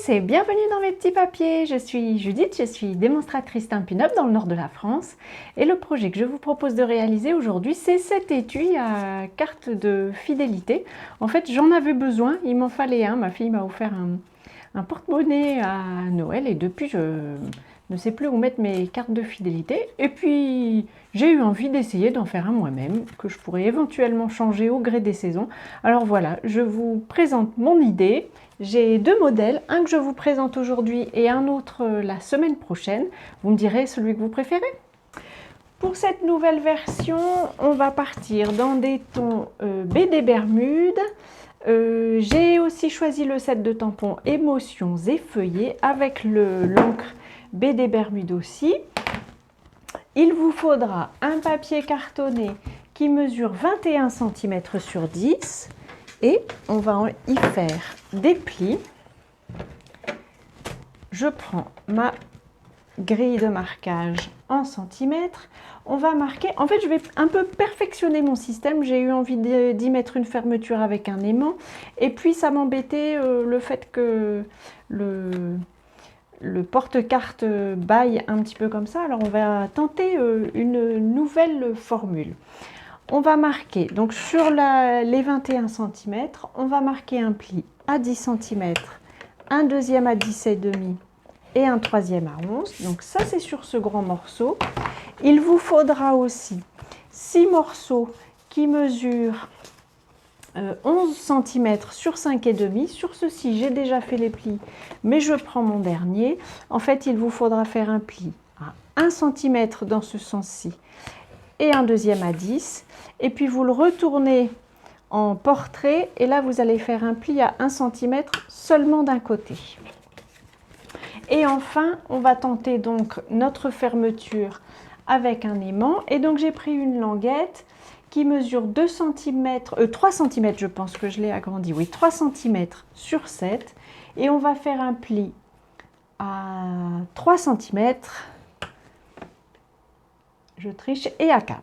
et bienvenue dans mes petits papiers. Je suis Judith, je suis démonstratrice Stampin' Up dans le nord de la France. Et le projet que je vous propose de réaliser aujourd'hui, c'est cet étui à carte de fidélité. En fait, j'en avais besoin, il m'en fallait un. Ma fille m'a offert un porte-monnaie à Noël et depuis, je ne sais plus où mettre mes cartes de fidélité. Et puis, j'ai eu envie d'essayer d'en faire un moi-même, que je pourrais éventuellement changer au gré des saisons. Alors voilà, je vous présente mon idée. J'ai deux modèles, un que je vous présente aujourd'hui et un autre la semaine prochaine. Vous me direz celui que vous préférez. Pour cette nouvelle version, on va partir dans des tons BD Bermude. J'ai aussi choisi le set de tampons Émotions et Feuillets avec l'encre BD Bermude aussi. Il vous faudra un papier cartonné qui mesure 21 cm sur 10 et on va y faire des plis. Je prends ma grille de marquage en centimètres. On va marquer, en fait je vais un peu perfectionner mon système, j'ai eu envie d'y mettre une fermeture avec un aimant et puis ça m'embêtait le fait que le porte-carte baille un petit peu comme ça. Alors on va tenter une nouvelle formule. On va marquer, donc sur les 21 cm, on va marquer un pli à 10 cm, un deuxième à 10,5 et un troisième à 11. Donc ça c'est sur ce grand morceau. Il vous faudra aussi 6 morceaux qui mesurent 11 cm sur 5,5. Sur ceci, j'ai déjà fait les plis, mais je prends mon dernier. En fait, il vous faudra faire un pli à 1 cm dans ce sens-ci et un deuxième à 10. Et puis, vous le retournez en portrait et là, vous allez faire un pli à 1 cm seulement d'un côté. Et enfin, on va tenter donc notre fermeture avec un aimant. Et donc, j'ai pris une languette qui mesure 3 cm, je pense que je l'ai agrandi, oui, 3 cm sur 7. Et on va faire un pli à 3 cm, je triche, et à 4.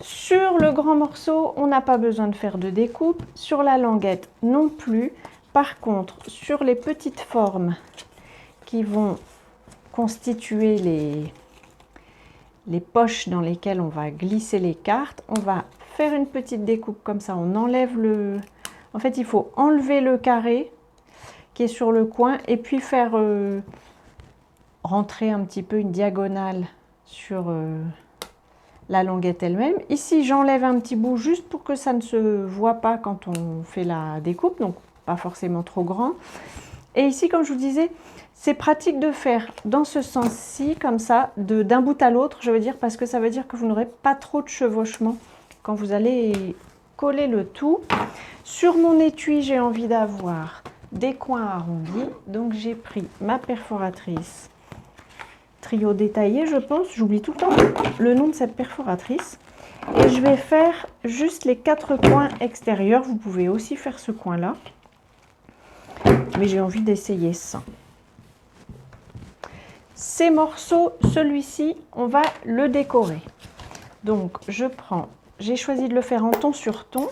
Sur le grand morceau, on n'a pas besoin de faire de découpe. Sur la languette non plus. Par contre, sur les petites formes qui vont constituer les poches dans lesquelles on va glisser les cartes, on va faire une petite découpe comme ça. On enlève en fait, il faut enlever le carré qui est sur le coin et puis faire rentrer un petit peu une diagonale sur la languette elle-même. Ici, j'enlève un petit bout juste pour que ça ne se voit pas quand on fait la découpe, donc pas forcément trop grand. Et ici, comme je vous disais, c'est pratique de faire dans ce sens-ci, comme ça, d'un bout à l'autre, je veux dire, parce que ça veut dire que vous n'aurez pas trop de chevauchement quand vous allez coller le tout. Sur mon étui, j'ai envie d'avoir des coins arrondis, donc j'ai pris ma perforatrice Trio détaillé, je pense, j'oublie tout le temps le nom de cette perforatrice. Et je vais faire juste les 4 coins extérieurs, vous pouvez aussi faire ce coin-là, mais j'ai envie d'essayer ça. Ces morceaux, celui-ci, on va le décorer. Donc, j'ai choisi de le faire en ton sur ton.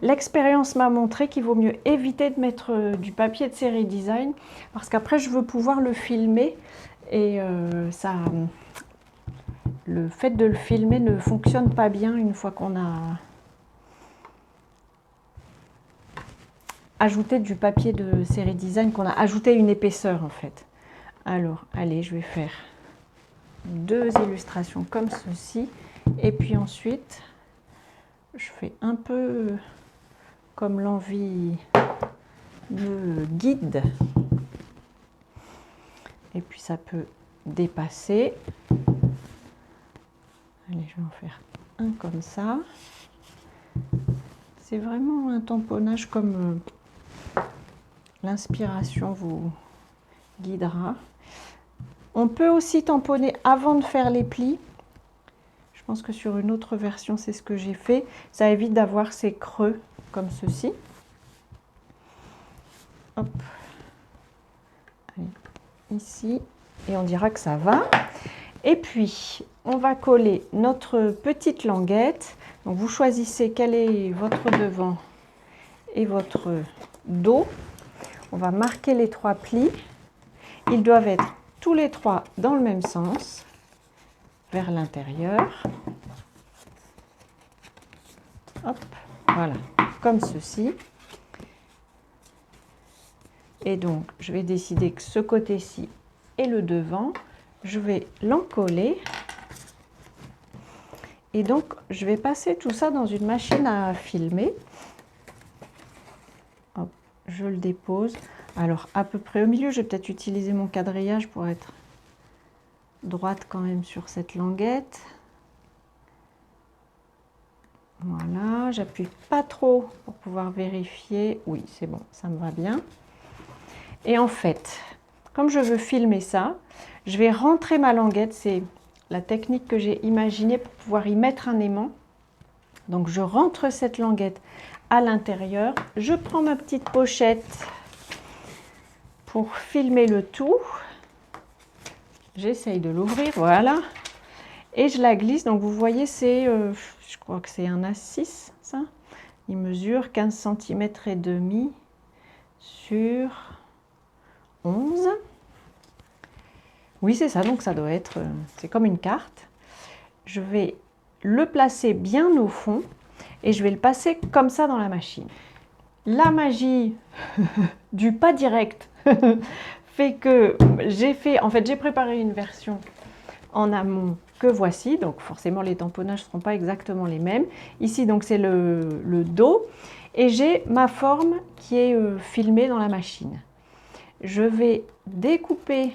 L'expérience m'a montré qu'il vaut mieux éviter de mettre du papier de série design parce qu'après, je veux pouvoir le filmer et le fait de le filmer ne fonctionne pas bien une fois qu'on a ajouté du papier de série design, qu'on a ajouté une épaisseur en fait. Alors, allez, je vais faire 2 illustrations comme ceci. Et puis ensuite, je fais un peu comme l'envie me guide. Et puis ça peut dépasser. Allez, je vais en faire un comme ça. C'est vraiment un tamponnage comme l'inspiration vous guidera. On peut aussi tamponner avant de faire les plis. Je pense que sur une autre version, c'est ce que j'ai fait. Ça évite d'avoir ces creux comme ceci. Hop. Allez, ici. Et on dira que ça va. Et puis, on va coller notre petite languette. Donc, vous choisissez quel est votre devant et votre dos. On va marquer les 3 plis. Ils doivent être tous les 3 dans le même sens, vers l'intérieur. Hop, voilà, comme ceci. Et donc, je vais décider que ce côté-ci est le devant. Je vais l'encoller. Et donc, je vais passer tout ça dans une machine à filmer. Hop, je le dépose. Alors, à peu près au milieu, je vais peut-être utiliser mon quadrillage pour être droite quand même sur cette languette. Voilà, j'appuie pas trop pour pouvoir vérifier. Oui, c'est bon, ça me va bien. Et en fait, comme je veux filmer ça, je vais rentrer ma languette. C'est la technique que j'ai imaginée pour pouvoir y mettre un aimant. Donc, je rentre cette languette à l'intérieur. Je prends ma petite pochette pour filmer le tout. J'essaye de l'ouvrir, voilà. Et je la glisse. Donc, vous voyez, c'est, je crois que c'est un A6, ça. Il mesure 15 cm et demi sur 11. Oui, c'est ça. Donc, ça doit être, c'est comme une carte. Je vais le placer bien au fond et je vais le passer comme ça dans la machine. La magie du pas direct fait que j'ai préparé une version en amont que voici, donc forcément les tamponnages ne seront pas exactement les mêmes. Ici donc c'est le dos et j'ai ma forme qui est filmée dans la machine. Je vais découper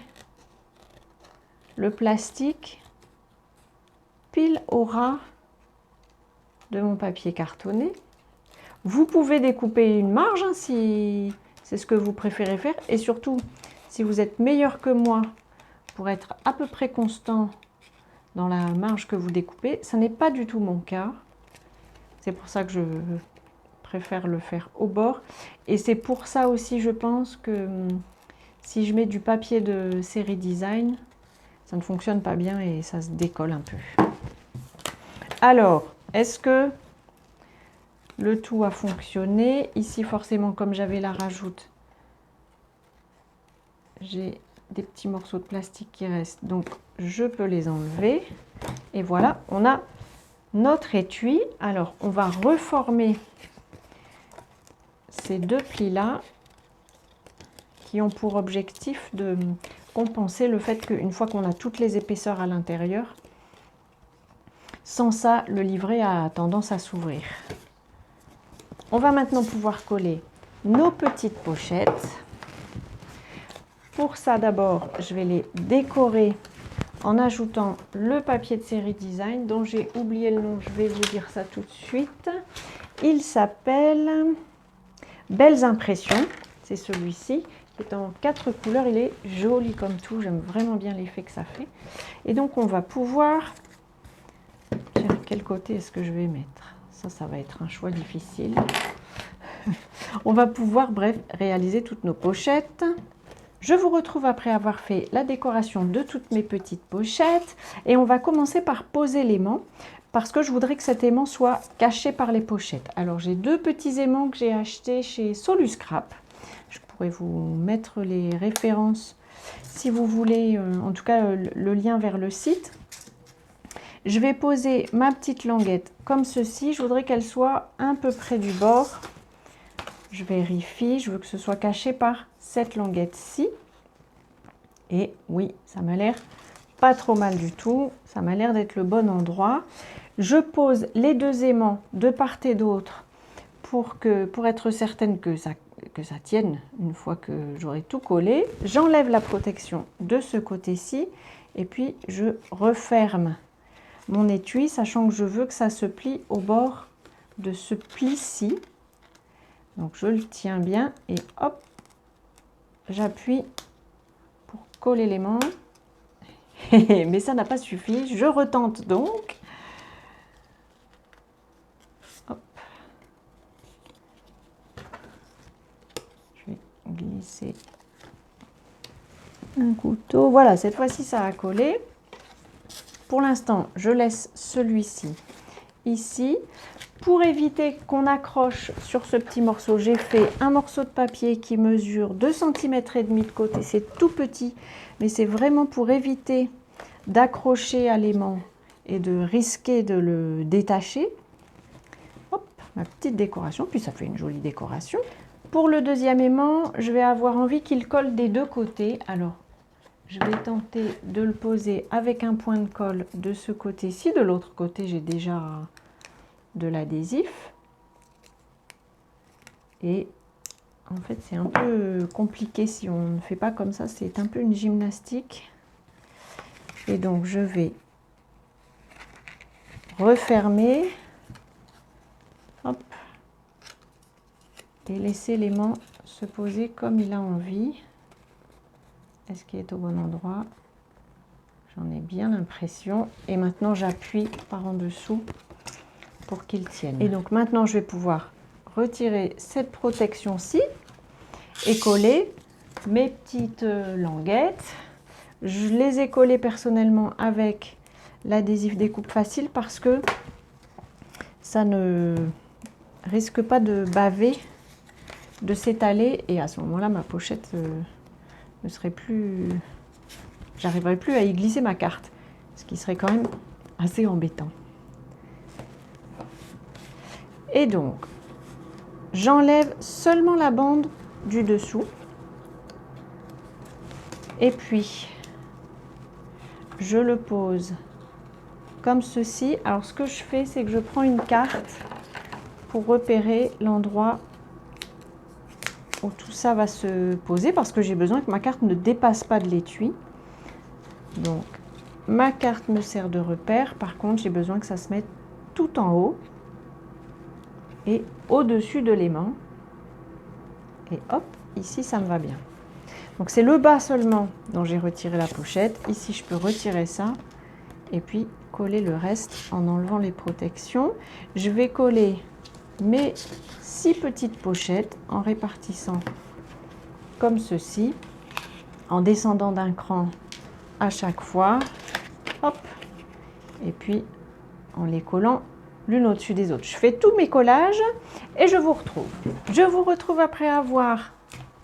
le plastique pile au ras de mon papier cartonné. Vous pouvez découper une marge hein, si c'est ce que vous préférez faire et surtout si vous êtes meilleur que moi pour être à peu près constant dans la marge que vous découpez. Ça n'est pas du tout mon cas. C'est pour ça que je préfère le faire au bord. Et c'est pour ça aussi, je pense que si je mets du papier de série design, ça ne fonctionne pas bien et ça se décolle un peu. Alors, est-ce que le tout a fonctionné? Ici, forcément, comme j'avais la rajoute, j'ai des petits morceaux de plastique qui restent. Donc, je peux les enlever. Et voilà, on a notre étui. Alors, on va reformer ces 2 plis-là qui ont pour objectif de compenser le fait qu'une fois qu'on a toutes les épaisseurs à l'intérieur, sans ça, le livret a tendance à s'ouvrir. On va maintenant pouvoir coller nos petites pochettes. Pour ça, d'abord, je vais les décorer en ajoutant le papier de série design dont j'ai oublié le nom, je vais vous dire ça tout de suite. Il s'appelle Belles Impressions, c'est celui-ci qui est en 4 couleurs, il est joli comme tout, j'aime vraiment bien l'effet que ça fait. Et donc on va pouvoir, tiens, quel côté est-ce que je vais mettre? Ça va être un choix difficile. On va pouvoir, bref, réaliser toutes nos pochettes. Je vous retrouve après avoir fait la décoration de toutes mes petites pochettes et on va commencer par poser l'aimant parce que je voudrais que cet aimant soit caché par les pochettes. Alors j'ai 2 petits aimants que j'ai achetés chez Soluscrap. Je pourrais vous mettre les références si vous voulez, en tout cas le lien vers le site. Je vais poser ma petite languette comme ceci. Je voudrais qu'elle soit un peu près du bord. Je vérifie, je veux que ce soit caché par cette languette-ci. Et oui, ça m'a l'air pas trop mal du tout. Ça m'a l'air d'être le bon endroit. Je pose les 2 aimants de part et d'autre pour être certaine que ça tienne une fois que j'aurai tout collé. J'enlève la protection de ce côté-ci et puis je referme mon étui, sachant que je veux que ça se plie au bord de ce pli-ci. Donc je le tiens bien et hop, j'appuie pour coller l'aimant. Mais ça n'a pas suffi, je retente donc. Hop. Je vais glisser un couteau. Voilà, cette fois-ci ça a collé. Pour l'instant, je laisse celui-ci ici. Pour éviter qu'on accroche sur ce petit morceau, j'ai fait un morceau de papier qui mesure 2,5 cm de côté. C'est tout petit, mais c'est vraiment pour éviter d'accrocher à l'aimant et de risquer de le détacher. Hop, ma petite décoration, puis ça fait une jolie décoration. Pour le deuxième aimant, je vais avoir envie qu'il colle des deux côtés. Alors, je vais tenter de le poser avec un point de colle de ce côté-ci. De l'autre côté, j'ai déjà de l'adhésif. Et en fait, c'est un peu compliqué si on ne fait pas comme ça. C'est un peu une gymnastique. Et donc, je vais refermer. Hop. Et laisser l'aimant se poser comme il a envie. Est-ce qu'il est au bon endroit? J'en ai bien l'impression. Et maintenant, j'appuie par en dessous pour qu'il tienne. Et donc maintenant, je vais pouvoir retirer cette protection-ci et coller mes petites languettes. Je les ai collées personnellement avec l'adhésif découpe facile parce que ça ne risque pas de baver, de s'étaler, et à ce moment-là, ma pochette ne serait plus... J'arriverai plus à y glisser ma carte, ce qui serait quand même assez embêtant. Et donc, j'enlève seulement la bande du dessous. Et puis, je le pose comme ceci. Alors, ce que je fais, c'est que je prends une carte pour repérer l'endroit où tout ça va se poser, parce que j'ai besoin que ma carte ne dépasse pas de l'étui. Donc, ma carte me sert de repère. Par contre, j'ai besoin que ça se mette tout en haut et au-dessus de l'aimant. Et hop, ici, ça me va bien. Donc, c'est le bas seulement dont j'ai retiré la pochette. Ici, je peux retirer ça et puis coller le reste en enlevant les protections. Je vais coller mes 6 petites pochettes en répartissant comme ceci, en descendant d'un cran à chaque fois, hop, et puis en les collant l'une au-dessus des autres. Je fais tous mes collages et je vous retrouve. Je vous retrouve après avoir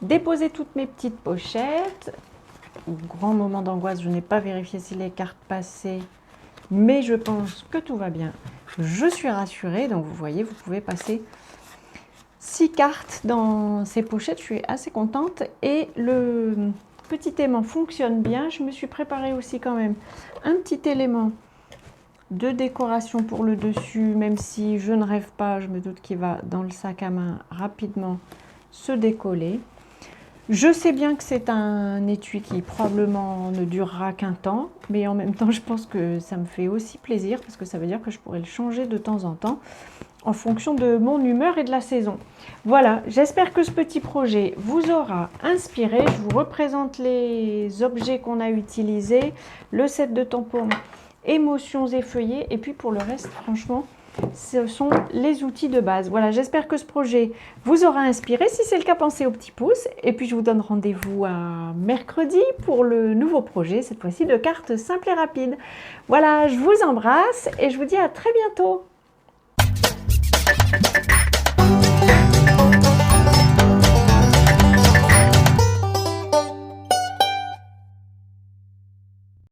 déposé toutes mes petites pochettes. Grand moment d'angoisse, je n'ai pas vérifié si les cartes passaient, mais je pense que tout va bien. Je suis rassurée, donc vous voyez, vous pouvez passer 6 cartes dans ces pochettes, je suis assez contente et le petit aimant fonctionne bien. Je me suis préparé aussi quand même un petit élément de décoration pour le dessus, même si je ne rêve pas, je me doute qu'il va dans le sac à main rapidement se décoller. Je sais bien que c'est un étui qui probablement ne durera qu'un temps, mais en même temps je pense que ça me fait aussi plaisir parce que ça veut dire que je pourrais le changer de temps en temps en fonction de mon humeur et de la saison. Voilà, j'espère que ce petit projet vous aura inspiré. Je vous représente les objets qu'on a utilisés, le set de tampons, émotions et feuillets, et puis pour le reste, franchement, ce sont les outils de base. Voilà, j'espère que ce projet vous aura inspiré. Si c'est le cas, pensez au petit pouce. Et puis, je vous donne rendez-vous à mercredi pour le nouveau projet, cette fois-ci de cartes simples et rapides. Voilà, je vous embrasse et je vous dis à très bientôt.